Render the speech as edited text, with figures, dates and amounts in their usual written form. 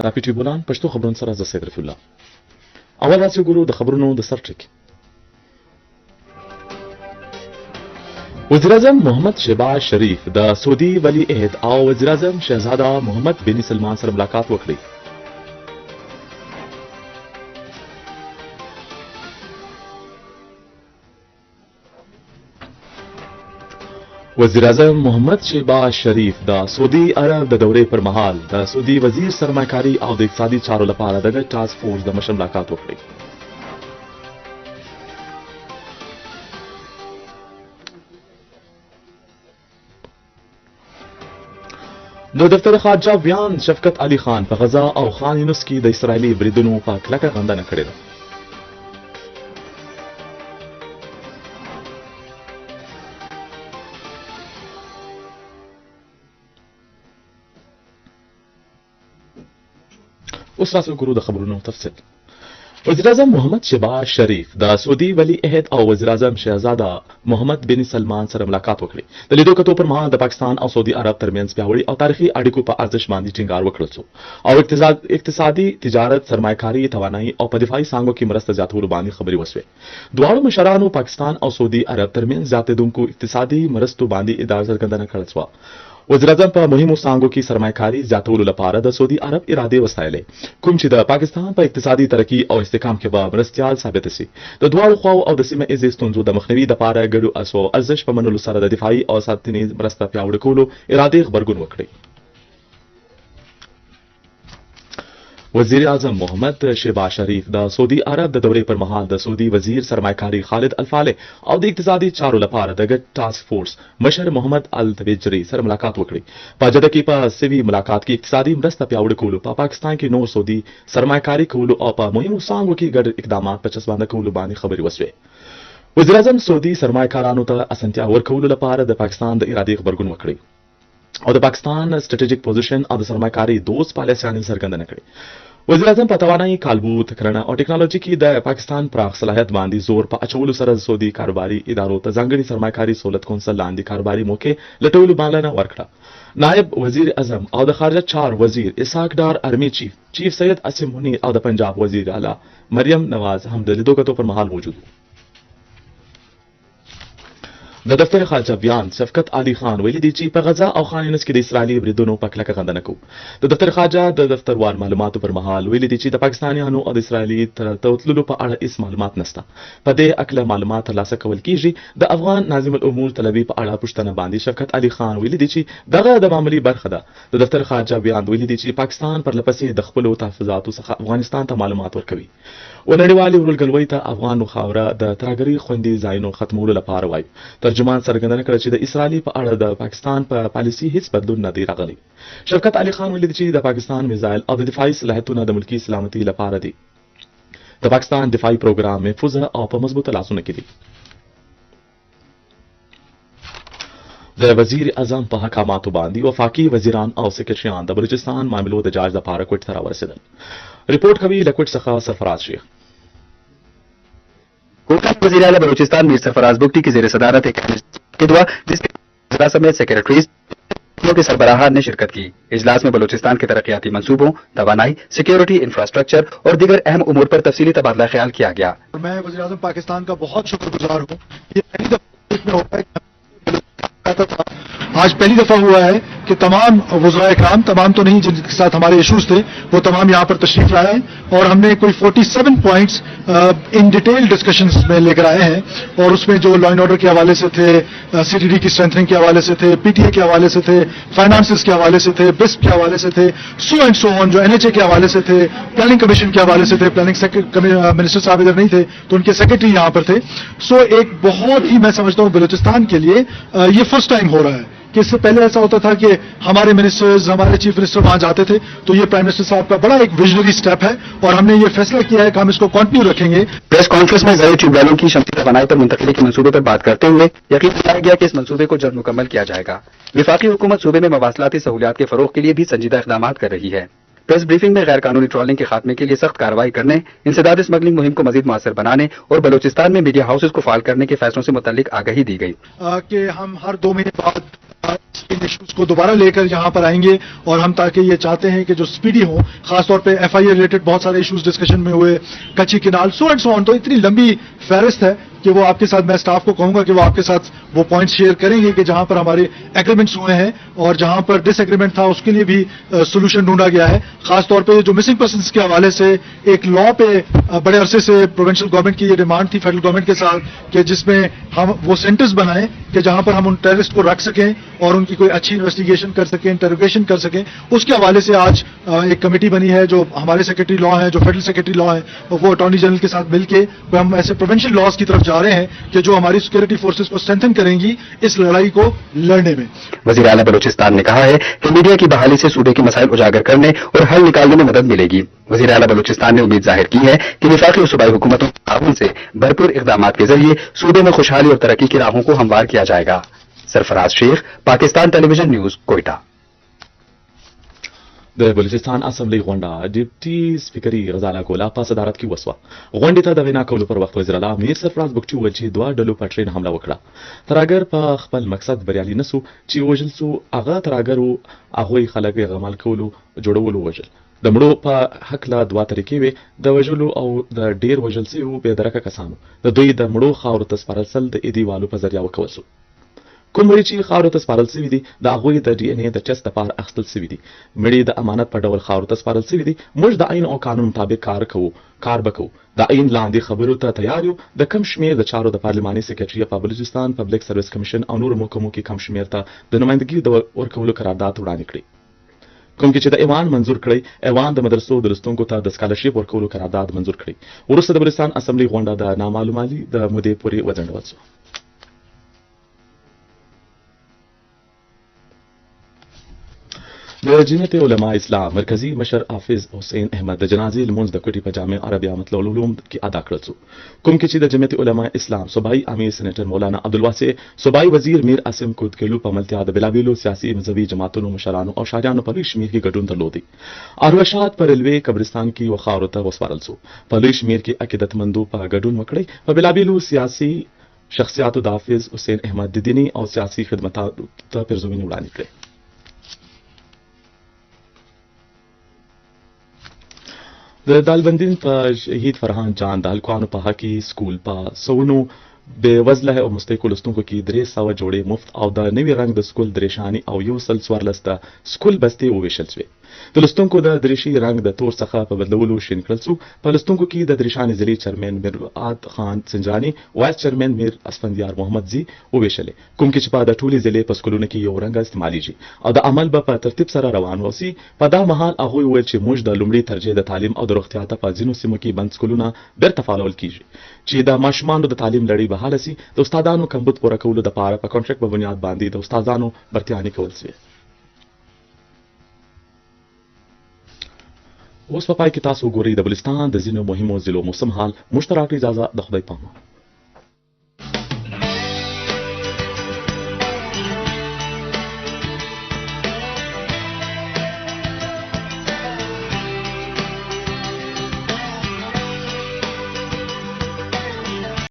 راپیټي بولان پښتو خبرونه سره ز سید رفیع الله. اول راځي ګورو د خبرونو د سر ټکی. وزیراعظم محمد شهباز شریف د سعودي ولی عہد او وزیراعظم شهزاده محمد بن سلمان سره ملاقات وکړي. وزیراعظم محمد شهباز شریف د سعودي عرب د دورې پر مهال د سعودي وزیر سرمایه‌کاري او د اقتصادي چارو لپاره د ټاسک فورس د مشر ملاقات وکړي. د دفتر خارجه ویان شفقت علي خان په غزا او خان یونس کې د اسرایلی بریدونو په کلکه غندنه کړې ده. اوس راځو ګورو د خبرونو تفصیل. وزیراعظم محمد شهباز شریف د سعودي ولی عہد او وزیراعظم شهزاده محمد بن سلمان سره ملاقات وکړي. د لیدو کتو پر مهال د پاکستان او سعودي عرب ترمنځ پیاوړي او تاریخي اړیکو په ارزښت باندې ټینګار وکړل شو او اقتصادي تجارت سرمایه‌کاري توانایي او په دفاعي څانګو کې مرسته زیاتولو باندې خبرې وشوې. دواړو مشرانو پاکستان او سعودي عرب ترمنځ زیاتېدونکو اقتصادي مرستو باندې ادعا څرګندونه کړې شوه. وزیراعظم په مهمو څانګو کې سرمایه‌کاري زیاتولو لپاره د سعودي عرب ارادې وستایلې کوم چې د پاکستان په اقتصادي ترقي او استحکام کې به مرستیال ثابت شي. د دواړو خواو او د سیمه ایزې ستونزو د مخنیوي لپاره ګډو اسو ارزښت په منلو سره د دفاعي او ساتنې مرسته پیاوړې کولو ارادې غبرګون وکړي. وزیر اعظم محمد شهباز شریف د سعودي عرب د دورې پر مهال د سعودي وزیر سرمایه‌کاري خالد الفالح او د اقتصادي چارو لپاره د ګډ ټاسک فورس مشر محمد التویجري سره ملاقات وکړي. په جده کې په سوي ملاقات کې اقتصادي مرسته پیاوړې کولو په پاکستان کې نور سعودي سرمایه‌کاري کولو او په مهمو څانګو کې ګډ اقدامات په چسبانده کولو باندې خبرې وشوې. وزیر اعظم سعودي سرمایه‌کارانو ته اسانتیا ورکولو لپاره د پاکستان د ارادې غبرګون وکړي او د پاکستان سټریټیجیک پوزیشن او د سرمایه‌کاري دوست پالیسیانو څرګندونه کړې. وزیر اعظم په توانایي کالبوت کرنه او ټکنالوژي کې د پاکستان پراخ صلاحیت باندې زور په اچولو سره سعودي کاروباري ادارو ته ځانګړي سرمایه‌کاري سہولت کونسل لاندې کاروباري موقع لټولو بلنه ورکړه. نائب وزیر اعظم او د خارجه چار وزیر اسحاق ډار آرمی چیف سید اسیم منیر او د پنجاب وزیر اعلی مریم نواز هم د لیدو کتو پر مهال موجود وو. د دفتر خارجه ویان شفقت علي خان ویلي دي چې په غزا او خان یونس کې د اسرایلی بریدونو په کلکه غندنه کوي. د دفتر خارجه د دفتروار معلوماتو پر مهال ویلي دي چې د پاکستانیانو او د اسرایلی تر توتللو په اړه هیڅ معلومات نشته. په دې اکله معلومات ترلاسه کول کیږي. د افغان ناظم الامور طلبي په اړه پوښتنه باندې شفقت علي خان ویلي دي چې دغه د معاملې برخه ده. د دفتر خارجه ویان ویلي دي چې پاکستان پر لپسې د خپل تحفظاتو څخه افغانستان ته معلومات ورکوي. ونړیوالې ورولګلوۍ ته افغان خاوره د ترهګرۍ خوندې ځایونو ختمولو لپاره وایي. ترجمان څرګندونه کړې چې د اسرائیل په اړه د پاکستان په پالیسي هیڅ بدلون نه دی راغلی. شفقت علي خان ویلي چې د پاکستان میزایل او د دفاعي صلاحیتونو د ملکی سلامتي لپاره دي. د پاکستان دفاعي پروګرام محفوظه او په مضبوطه لاسونه کې دي. د وزیر اعظم په حکاماتو باندې وفاقي وزیران او سکرټریان د بلوچستان معاملو د جاج لپاره کوټ ته راورسېدل. رپورټ کوي له کوټ څخه سرفراز شیخ. कोटा में वज़ीर आला बलूचिस्तान मीर सरफराज बुगटी की ज़ेर सदारत एक इजलास हुआ जिसमें जिला समेत सेक्रेटरीज के सरबराहान ने शिरकत की। इजलास में बलूचिस्तान के तरक्याती मंसूबों, तवानाई, सिक्योरिटी, इंफ्रास्ट्रक्चर और दीगर अहम उमूर पर तफसीली तबादला ख्याल किया गया। मैं वज़ीर आज़म पाकिस्तान का बहुत शुक्रगुजार हूँ। ये पहली दफा होता है आज पहली दफा हुआ है कि तमाम वज़राए कराम, तमाम तो नहीं जिनके साथ हमारे इशूज थे, वो तमाम यहाँ पर तशरीफ लाए हैं और हमने कोई 47 पॉइंट्स इन डिटेल डिस्कशंस में लेकर आए हैं और उसमें जो लॉ एंड ऑर्डर के हवाले से थे, सीटीडी की स्ट्रेंथनिंग के हवाले से थे, पीटीए के हवाले से थे, फाइनेंसेस के हवाले से थे, बिस्प के हवाले से थे, सो एंड सो ऑन, जो एनएचए के हवाले से थे, प्लानिंग कमीशन के हवाले से थे। प्लानिंग मिनिस्टर साहब इधर नहीं थे तो उनके सेक्रेटरी यहाँ पर थे। सो एक बहुत ही, मैं समझता हूँ बलूचिस्तान के लिए ये फर्स्ट टाइम हो रहा है कि इससे पहले ऐसा होता था कि हमारे मिनिस्टर्स, हमारे चीफ मिनिस्टर वहां जाते थे, तो ये प्राइम मिनिस्टर साहब का बड़ा एक विजनरी स्टेप है और हमने ये फैसला किया है कि हम इसको कंटिन्यू रखेंगे। प्रेस कॉन्फ्रेंस में ज़रूरी ट्यूबवेलों की क्षमता बनाई पर मुंतकिली के मंसूबे पर बात करते हुए यकीन दिलाया गया कि इस मंसूबे को जल्द मुकम्मल किया जाएगा। विफाकी हुकूमत सूबे में मवासलाती सहूलियात के फरोग के लिए भी संजीदा इक़दाम कर रही है। प्रेस ब्रीफिंग में गैर कानूनी ट्रॉलिंग के खात्मे के लिए सख्त कार्रवाई करने, इंसदाद स्मगलिंग मुहिम को मजीद मुअस्सर बनाने और बलूचिस्तान में मीडिया हाउसेज को फाल करने के फैसलों से मुतल्लिक आगाही दी गई कि हम हर 2 महीने बाद इन इश्यूज को दोबारा लेकर यहाँ पर आएंगे और हम ताकि ये चाहते हैं कि जो स्पीडी हो, खासतौर पे एफआईआर रिलेटेड बहुत सारे इश्यूज डिस्कशन में हुए, कच्ची canal so and so on, तो इतनी लंबी फहरिस्त है कि वो आपके साथ, मैं स्टाफ को कहूंगा कि वो आपके साथ वो पॉइंट शेयर करेंगे कि जहां पर हमारे एग्रीमेंट्स हुए हैं और जहां पर डिसएग्रीमेंट था उसके लिए भी सोल्यूशन ढूंढा गया है। खासतौर पे जो मिसिंग पर्सन्स के हवाले से एक लॉ पे बड़े अरसे से प्रोविंशियल गवर्नमेंट की ये डिमांड थी फेडरल गवर्नमेंट के साथ कि जिसमें हम वो सेंटर्स बनाएं कि जहां पर हम उन टेररिस्ट को रख सकें और उनकी कोई अच्छी इन्वेस्टिगेशन कर सकें, इंटरोगेशन कर सकें। उसके हवाले से आज एक कमेटी बनी है, जो हमारे सेक्रेटरी लॉ है, जो फेडरल सेक्रेटरी लॉ है, वो अटॉर्नी जनरल के साथ मिलकर हम ऐसे प्रोविंशियल लॉज की तरफ जा रहे हैं कि जो हमारी सिक्योरिटी फोर्सेस को स्ट्रेंथन करेंगी इस लड़ाई को लड़ने में। वजीर आला बलूचिस्तान ने कहा है कि मीडिया की बहाली से सूबे के मसाइल उजागर करने और हल निकालने में मदद मिलेगी। वजीर आला बलूचिस्तान ने उम्मीद जाहिर की है कि वफाकी और सूबाई हुकूमतों के ताउन से भरपूर इकदाम के जरिए सूबे में खुशहाली और तरक्की की राहों को हमवार किया जाएगा। सरफराज शेख, पाकिस्तान टेलीविजन न्यूज, कोयटा। د بلوچستان اسمبلی غونډه ډیپټي سپیکري غزاله ګولا په صدارت کې وسوه. غونډې ته د وینا کولو پر وخت وزیر اعلی میر سرفراز بګټي وویل چې دوه ډلو په ټرین حمله وکړه. ترهګر په خپل مقصد بریالي نسو چې وژل سو. هغه ترهګرو هغوی خلک یې غمال کولو جوړولو وژل. د مړو په حق لا دوه طریقې وي، د وژلو او د ډیر وژل سویو بې درکه کسانو د دوی د مړو خاورو ته سپارل سل د ایدیوالو په ذریعه وکول سو. کوم مړي چې خاورو ته سپارل سوي دي د هغوی د ډي ان اے د ټیسټ لپاره اخیستل سوي دي. مړي د امانت په ډول خاورو ته سپارل سوي دي. موږ د عین او قانون مطابق کار به کوو. د عین لاندې خبرو ته تیار یو. د کم شمیر د چارو د پارلماني سیکرټري په بلوچستان پبلک سرویس کمیشن او نور محکمو کې کم شمیر ته د نمائندګي د ورکولو قرارداد وړاندې کړی. کوم چې د ایوان منظور کړی، ایوان د مدرسو د لوستونکو ته د سکالرشپ ورکولو قرارداد منظور کړی. وروسته د بلوچستان اسمبلی غونډه د نامعلومالي د مودې پورې وځنډول شوه. د جمعیت علماء اسلام مرکزی مشر حافظ حسین احمد د جنازې لمونځ د کوټې په جامع عربیه مطلع العلوم کې ادا کړل شو. کوم چې د جمعیت علماء اسلام صوبایي امیر سېنیټر مولانا عبدالواسع، صوبایي وزیر میر عاصم کوتکلو په ملتیا د بېلابېلو سیاسي مذهبي جماعتونو مشرانو او شاعرانو په لوی شمیر کې ګډون درلودی. اروشات په ریلوې قبرستان کې وخاورو ته وسپارل شو. په لوی شمیر کې عقیدتمندو په ګډون وکړی. په بېلابېلو سیاسي شخصیاتو د حافظ حسین احمد د دیني او سیاسي خدماتو ته پیرزوینې وړاندې کړې. د دالبندین په شهید فرحان جان د هلکانو په حق کې سکول په سونو بې وزله او مستحقو لوستونکو کې 300 جوړې مفت او د نوي رنګ د سکول درېشاني او 114 د سکول بستې وویشل شوې. د لوستونکو د دریشي رنګ د تور څخه په بدلولو شین کړل شو. په لوستونکو کې د درېشاني ضلعي چیرمن میرعاد خان سنجاني، وایس چیرمن میر اسفندیار محمد زی وویشلې. کوم چې په د ټولې ضلعې په سکولونو کې یو رنګ استعمالیږي او د عمل به په ترتیب سره روان وسی. په دا مهال هغوی وویل چې موږ د لومړي ترجیح د تعلیم او د روغتیا ته په ځینو سیمو کې بند سکولونه بیرته فعالول کیږي چې د ماشومانو د تعلیم لړۍ بحاله سي. د استادانو کمبود پوره کولو لپاره په کانټریکټ په بنیاد باندې د استادانو برتیانې کول شوې. اوس په پای کې تاسو ګورئ د بلوچستان د ځینو مهمو ضلعو موسم حال. مشترک اجازه د خدای پامه.